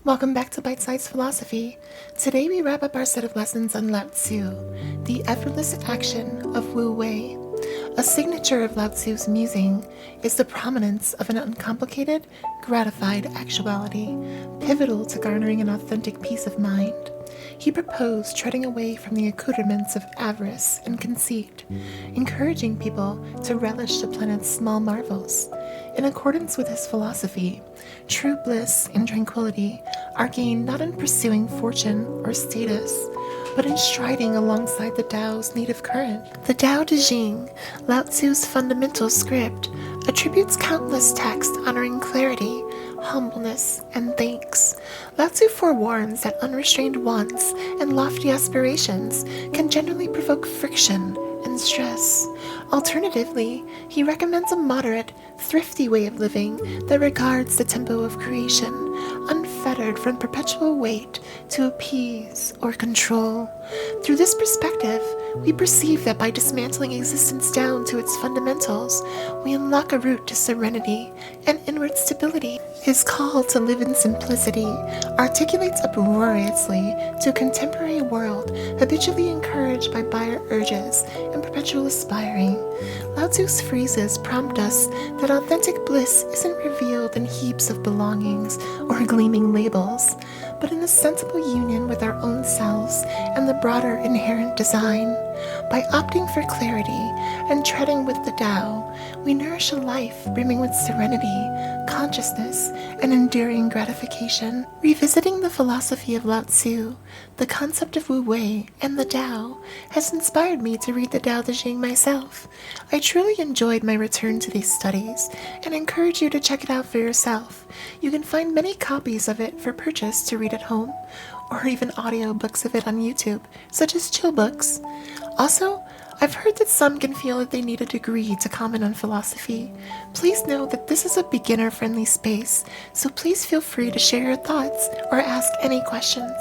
Welcome back to Bite Size Philosophy. Today we wrap up our set of lessons on Lao Tzu, the effortless action of Wu Wei. A signature of Lao Tzu's musing is the prominence of an uncomplicated, gratified actuality, pivotal to garnering an authentic peace of mind. He proposed treading away from the accoutrements of avarice and conceit, encouraging people to relish the planet's small marvels. In accordance with his philosophy, true bliss and tranquility are gained not in pursuing fortune or status, but in striding alongside the Tao's native current. The Tao Te Ching, Lao Tzu's fundamental script, attributes countless texts honoring clarity, humbleness, and thanks. Lao Tzu forewarns that unrestrained wants and lofty aspirations can generally provoke friction and stress. Alternatively, he recommends a moderate, thrifty way of living that regards the tempo of creation, unfettered from perpetual weight to appease or control. Through this perspective, we perceive that by dismantling existence down to its fundamentals, we unlock a route to serenity and inward stability. His call to live in simplicity articulates uproariously to a contemporary world habitually encouraged by buyer urges and perpetual aspiring. Lao Tzu's phrases prompt us that authentic bliss isn't revealed in heaps of belongings or gleaming labels, but in a sensible union with our own selves and the broader inherent design. By opting for clarity and treading with the Tao, we nourish a life brimming with serenity, consciousness, and enduring gratification. Revisiting the philosophy of Lao Tzu, the concept of Wu Wei, and the Tao has inspired me to read the Tao Te Ching myself. I truly enjoyed my return to these studies and encourage you to check it out for yourself. You can find many copies of it for purchase to read at home, or even audiobooks of it on YouTube, such as Chill Books. Also, I've heard that some can feel that they need a degree to comment on philosophy. Please know that this is a beginner-friendly space, so please feel free to share your thoughts or ask any questions.